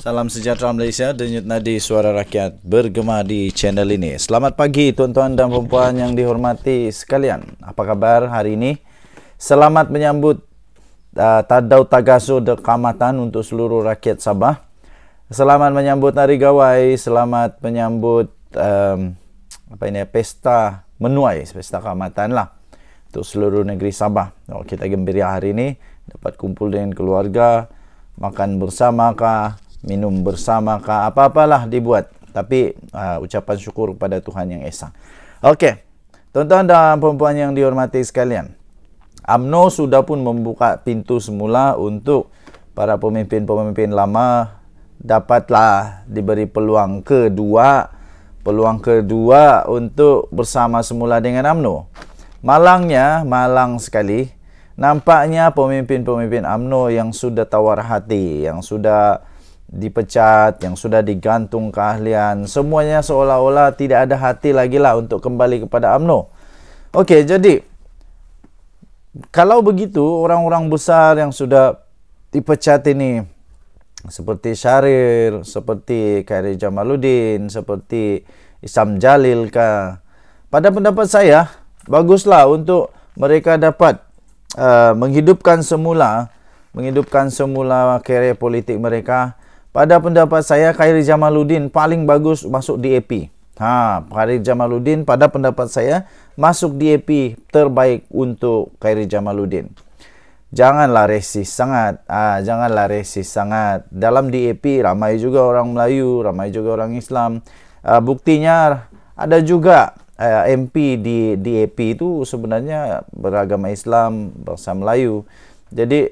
Salam sejahtera Malaysia, denyut nadi suara rakyat bergema di channel ini. Selamat pagi tuan-tuan dan puan-puan yang dihormati sekalian. Apa kabar hari ini? Selamat menyambut Tadau Tagaso Dekamatan untuk seluruh rakyat Sabah. Selamat menyambut Hari Gawai, selamat menyambut pesta menuai, pesta keamatan lah untuk seluruh negeri Sabah. Kita gembira hari ini dapat kumpul dengan keluarga, makan bersama kah, minum bersama kah, apa-apalah dibuat. Tapi ucapan syukur kepada Tuhan Yang Esa. Okey, tuan-tuan dan puan-puan yang dihormati sekalian, UMNO sudah pun membuka pintu semula untuk para pemimpin-pemimpin lama dapatlah diberi peluang kedua untuk bersama semula dengan UMNO. Malangnya, malang sekali, nampaknya pemimpin-pemimpin UMNO yang sudah tawar hati, yang sudah dipecat, yang sudah digantung keahlian, semuanya seolah-olah tidak ada hati lagi lah untuk kembali kepada UMNO. Okey, jadi kalau begitu, orang-orang besar yang sudah dipecat ini, seperti Syahrir, seperti Khairi Jamaluddin, seperti Isam Jalil kah, pada pendapat saya, baguslah untuk mereka dapat menghidupkan semula karier politik mereka. Pada pendapat saya, Khairi Jamaluddin paling bagus masuk DAP. Khairi Jamaluddin pada pendapat saya masuk DAP terbaik untuk Khairi Jamaluddin. Janganlah resis sangat. Dalam DAP ramai juga orang Melayu, ramai juga orang Islam. Buktinya ada juga MP di DAP itu sebenarnya beragama Islam, bangsa Melayu. Jadi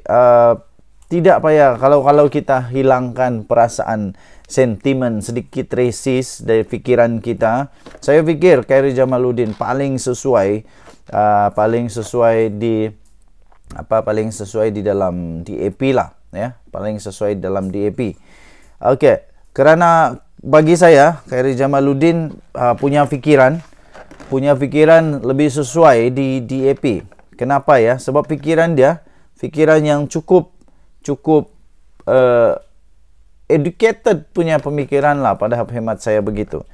tidak payah kalau kita hilangkan perasaan sentimen sedikit resis dari fikiran kita. Saya fikir Khairi Jamaluddin paling sesuai di dalam DAP lah, ya, paling sesuai dalam DAP. Okey, kerana bagi saya Khairi Jamaluddin punya fikiran lebih sesuai di DAP. Kenapa ya? Sebab fikiran yang cukup educated punya pemikiran lah, pada hemat saya begitu.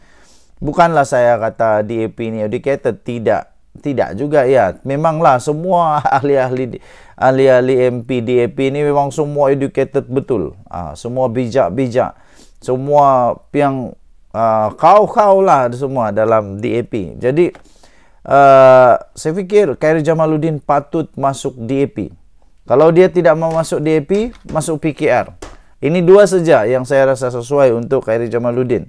Bukanlah saya kata DAP ini educated, tidak juga ya. Memanglah semua ahli-ahli MP DAP ini memang semua educated betul. Semua bijak, semua yang kau lah semua dalam DAP. Jadi saya fikir Khairi Jamaluddin patut masuk DAP. Kalau dia tidak mau masuk DAP, masuk PKR. Ini dua saja yang saya rasa sesuai untuk Khairi Jamaluddin.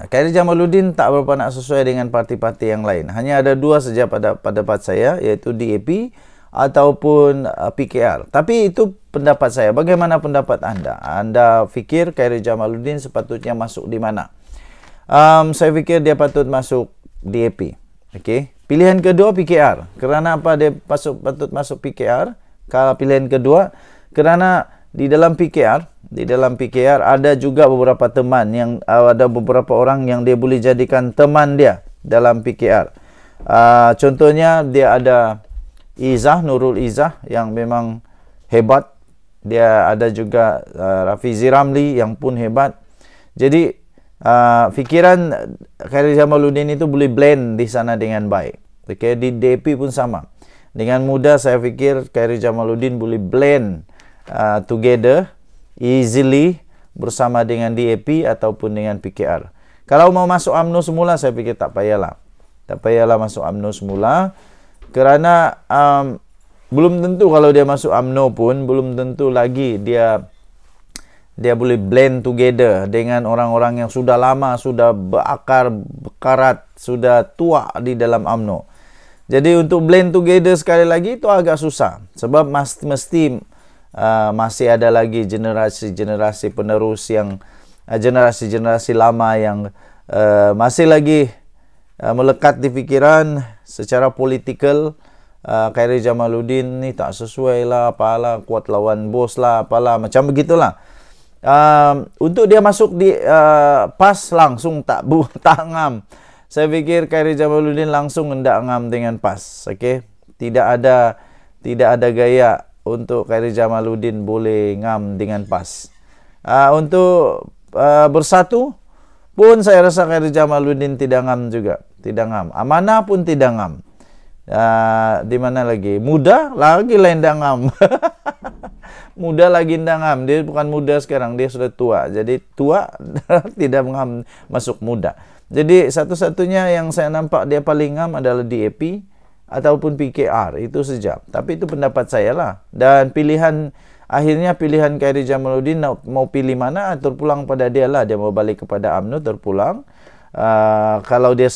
Khairi Jamaluddin tak berapa nak sesuai dengan parti-parti yang lain. Hanya ada dua saja pada pendapat saya, iaitu DAP ataupun PKR. Tapi itu pendapat saya. Bagaimana pendapat anda? Anda fikir Khairi Jamaluddin sepatutnya masuk di mana? Saya fikir dia patut masuk DAP. Okey. Pilihan kedua PKR. Kerana apa dia patut masuk PKR? Kalau pilihan kedua, kerana di dalam PKR ada juga beberapa teman yang ada beberapa orang yang dia boleh jadikan teman dia dalam PKR. Contohnya dia ada Nurul Izzah yang memang hebat. Dia ada juga Rafizi Ramli yang pun hebat. Jadi fikiran Khairi Jamaluddin itu boleh blend di sana dengan baik. Okey, di DAP pun sama. Dengan mudah saya fikir Khairi Jamaluddin boleh blend together easily bersama dengan DAP ataupun dengan PKR. Kalau mau masuk UMNO semula, saya fikir tak payahlah. Tak payahlah masuk UMNO semula. Kerana belum tentu kalau dia masuk UMNO pun, belum tentu lagi dia boleh blend together dengan orang-orang yang sudah lama, sudah berkarat, sudah tua di dalam UMNO. Jadi untuk blend together sekali lagi itu agak susah. Sebab mesti masih ada lagi generasi-generasi penerus yang generasi-generasi lama yang masih lagi melekat di fikiran secara politikal. Khairi Jamaluddin ni tak sesuai lah, apalah, kuat lawan bos lah, apalah, macam begitulah. Untuk dia masuk di PAS langsung tak ngam. Saya fikir Khairi Jamaluddin langsung hendak ngam dengan PAS. Okey, tidak ada gaya untuk Khairi Jamaluddin boleh ngam dengan PAS. Untuk bersatu pun saya rasa Khairi Jamaluddin tidak ngam juga, tidak ngam. Amanah pun tidak ngam. Di mana lagi? Muda lagi lain dah ngam. Muda lagi ndak ngam. Dia bukan muda sekarang, dia sudah tua. Jadi tua tidak ngam masuk muda. Jadi satu-satunya yang saya nampak dia paling ngam adalah DAP ataupun PKR, itu saja. Tapi itu pendapat saya lah. Dan akhirnya pilihan Khairi Jamaluddin mau pilih mana, terpulang pada dia lah. Dia mau balik kepada UMNO, terpulang. Kalau dia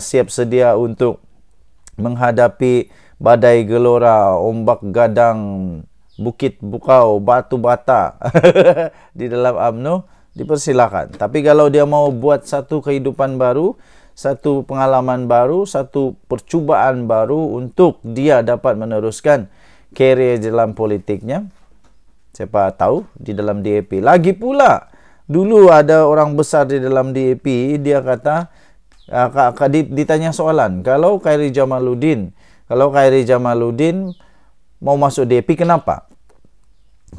siap sedia untuk menghadapi badai gelora, ombak gadang, bukit bukau, batu bata di dalam UMNO, dipersilakan. Tapi kalau dia mau buat satu kehidupan baru, satu pengalaman baru, satu percubaan baru untuk dia dapat meneruskan karier dalam politiknya, siapa tahu di dalam DAP. Lagi pula, dulu ada orang besar di dalam DAP, dia kata, ditanya soalan, kalau Khairi Jamaluddin mau masuk DAP, kenapa?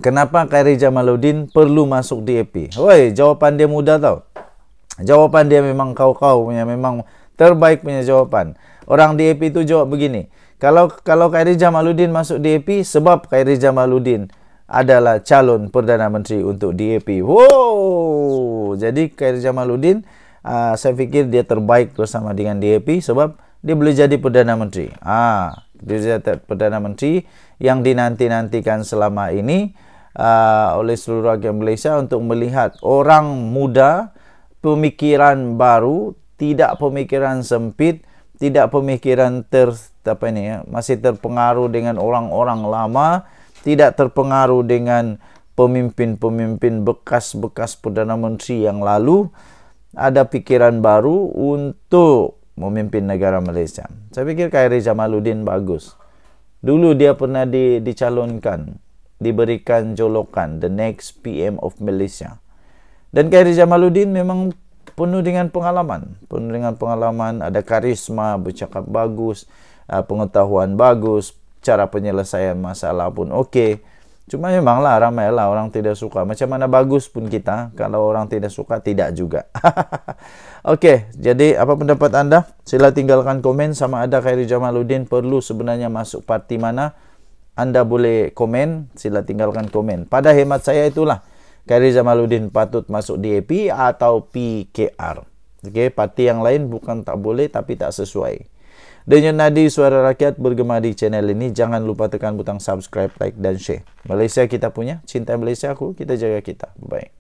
Kenapa Khairi Jamaluddin perlu masuk DAP? Woi, jawaban dia mudah tau. Jawaban dia memang kau-kau punya, memang terbaik punya jawaban. Orang DAP itu jawab begini, kalau Khairi Jamaluddin masuk DAP, sebab Khairi Jamaluddin adalah calon Perdana Menteri untuk DAP. Wow, jadi Khairi Jamaluddin, saya fikir dia terbaik bersama dengan DAP sebab dia boleh jadi Perdana Menteri. Dia jadi Perdana Menteri yang dinanti-nantikan selama ini oleh seluruh rakyat Malaysia untuk melihat orang muda, pemikiran baru, tidak pemikiran sempit, tidak pemikiran masih terpengaruh dengan orang-orang lama, tidak terpengaruh dengan pemimpin-pemimpin bekas Perdana Menteri yang lalu. Ada pikiran baru untuk memimpin negara Malaysia. Saya pikir Khairi Jamaluddin bagus. Dulu dia pernah dicalonkan, diberikan jolokan the next PM of Malaysia. Dan Khairi Jamaluddin memang penuh dengan pengalaman, ada karisma, bercakap bagus, pengetahuan bagus, cara penyelesaian masalah pun okey. Cuma memanglah ramailah orang tidak suka. Macam mana bagus pun kita, kalau orang tidak suka, tidak juga. Okey, jadi apa pendapat anda? Sila tinggalkan komen sama ada Khairi Jamaluddin perlu sebenarnya masuk parti mana. Anda boleh komen, sila tinggalkan komen. Pada hemat saya itulah, Khairi Jamaluddin patut masuk DAP atau PKR. Okey, parti yang lain bukan tak boleh tapi tak sesuai. Denyut nadi suara rakyat bergema di channel ini. Jangan lupa tekan butang subscribe, like dan share. Malaysia kita punya, cinta Malaysia aku, kita jaga kita. Bye.